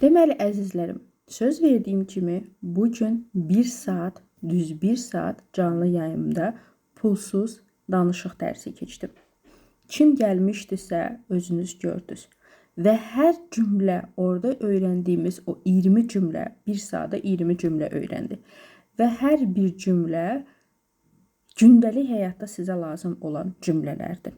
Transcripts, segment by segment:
Deməli, əzizlərim, söz verdiyim kimi bugün 1 saat, düz 1 saat canlı yayımda pulsuz danışıq dərsi keçdim. Kim gəlmişdisə özünüz gördünüz. Və hər cümlə orada öyrəndiyimiz o 20 cümlə, 1 saata 20 cümlə öyrəndi. Və hər bir cümlə gündəlik həyatda sizə lazım olan cümlələrdir.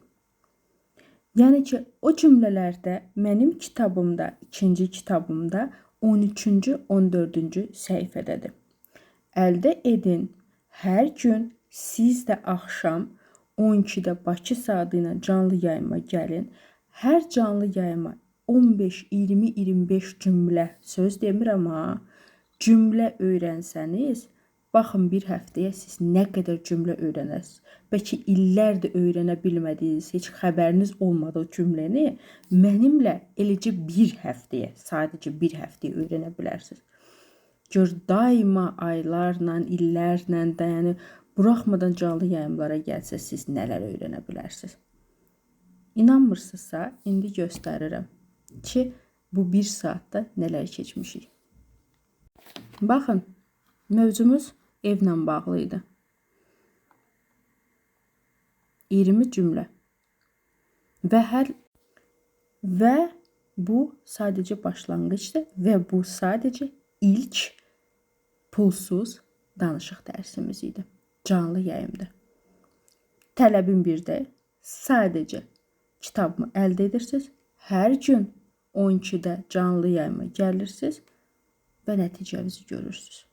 Yəni ki, o cümlələrdə mənim kitabımda, ikinci kitabımda 13-cü, 14-cü səhifədədir. Əldə edin, hər gün siz də axşam 12-də Bakı saatı ilə canlı yayıma gəlin. Hər canlı yayıma 15, 20, 25 cümlə, söz demirəm ha, cümlə öyrənsəniz, baxın bir həftəyə siz nə qədər cümlə öyrənərsiniz. Bəlkə illərdir öyrənə bilmədiyiniz, heç xəbəriniz olmadığı cümləni mənimlə eləcə bir həftəyə, sadəcə bir həftəyə öyrənə bilərsiniz. Gör, daima aylarla, illərlə, yəni buraxmadan canlı yayımlara gəlsə, siz nələr öyrənə bilərsiniz. İnanmırsınızsa, indi göstərirəm ki, bu 1 saatda nələr keçmişik. Baxın, mövzumuz evlə bağlı idi. 20 cümlə. Və bu sadəcə başlanğıcdır və bu sadəcə ilk pulsuz danışıq dərsimiz idi. Canlı yayımda. Tələbim birdə sadəcə kitabımı əldə edirsiniz. Hər gün 12-də canlı yayıma gəlirsiniz və nəticənizi görürsünüz.